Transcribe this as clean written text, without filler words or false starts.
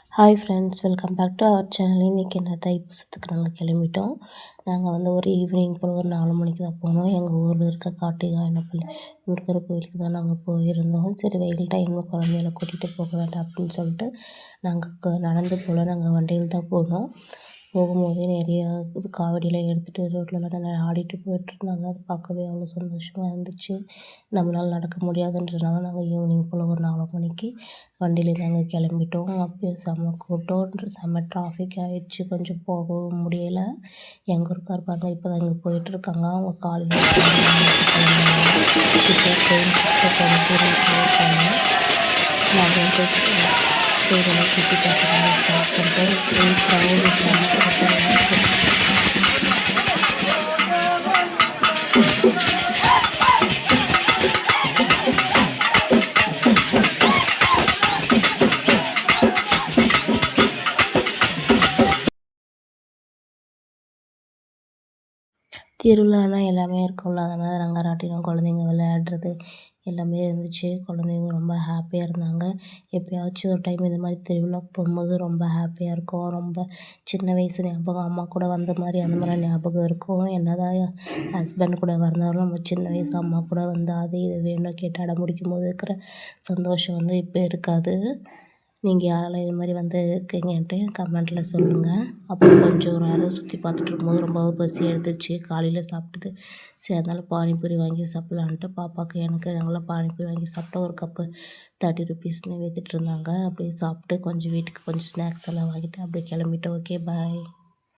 Hi friends, welcome back to our channel. இன்றைக்கி என்ன தைப்பூசத்துக்கு நாங்கள் கிளம்பிட்டோம். நாங்கள் வந்து ஒரு ஈவினிங் போல் ஒரு 4 மணிக்கு தான் போனோம். எங்கள் ஊரில் இருக்க கார்த்திகாயனப்பள்ளி முருகர் கோயிலுக்கு தான் நாங்கள் போயிருந்தோம். சரி, வெயில் டைமில் குழந்தைகளை கூட்டிகிட்டு போக வேண்டாம் அப்படின்னு சொல்லிட்டு நாங்கள் நடந்து போல் நாங்கள் வண்டியில் தான் போனோம். போகும்போதே நிறையா காவடியெல்லாம் எடுத்துகிட்டு ரோட்லலாம் நல்லா ஆடிட்டு போயிட்டுருந்தாங்க. அது பார்க்கவே அவ்வளோ சந்தோஷமாக இருந்துச்சு. நம்மளால் நடக்க முடியாதுன்றதுனால நாங்கள் ஈவினிங் போல் ஒரு 4 மணிக்கு வண்டியில நாங்கள் கிளம்பிட்டோம். அப்பயும் செம்ம கூட்டம், செம்ம டிராஃபிக் ஆகிடுச்சு. கொஞ்சம் போகவும் முடியலை. எங்கள் ஊருக்கார் பாருங்க இப்போ தான் இங்கே போயிட்டுருக்காங்க. அவங்க காலையில் ட்ரெயின் நாங்கள் பேரெல்லாம் சுற்றி பார்க்குறாங்க. ஸ்டார்ட் பண்ணிட்டோம். க்ரௌடு திருவிழானா எல்லாமே இருக்கும்ல, அது மாதிரி ரங்கராட்டினம், குழந்தைங்க விளையாடுறது எல்லாமே இருந்துச்சு. குழந்தைங்க ரொம்ப ஹாப்பியாக இருந்தாங்க. எப்போயாச்சும் ஒரு டைம் இந்த மாதிரி திருவிழாக்கு போகும்போது ரொம்ப ஹாப்பியாக இருக்கும். ரொம்ப சின்ன வயசு ஞாபகம், அம்மா கூட வந்த மாதிரி அந்த மாதிரி ஞாபகம் இருக்கும். என்னதான் ஹஸ்பண்ட் கூட வந்தாலும் நம்ம சின்ன வயசு அம்மா கூட வந்து அது இது வேணும் கேட்டு அடம் பிடிக்கும்போது இருக்கிற சந்தோஷம் வந்து இப்போ இருக்காது. நீங்கள் யாரெல்லாம் இது மாதிரி வந்து இருக்கீங்கன்ட்டு கமெண்ட்டில் சொல்லுங்கள். அப்புறம் கொஞ்சம் ஒரு நேரம் சுற்றி பார்த்துட்டு இருக்கும்போது ரொம்ப பசி எடுத்துச்சு. காலையில் சாப்பிட்டது சரி, அதனால் பானிபூரி வாங்கி சாப்பிட்லான்ட்டு பாப்பாவுக்கு எனக்கு நாங்களாம் பானிபூரி வாங்கி சாப்பிட்டோம். ஒரு கப்பு 30 ருபீஸ்னு விற்றுட்டு இருந்தாங்க. அப்படியே சாப்பிட்டு கொஞ்சம் வீட்டுக்கு கொஞ்சம் ஸ்நாக்ஸ் எல்லாம் வாங்கிட்டு அப்படியே கிளம்பிட்டோம். ஓகே, பாய்.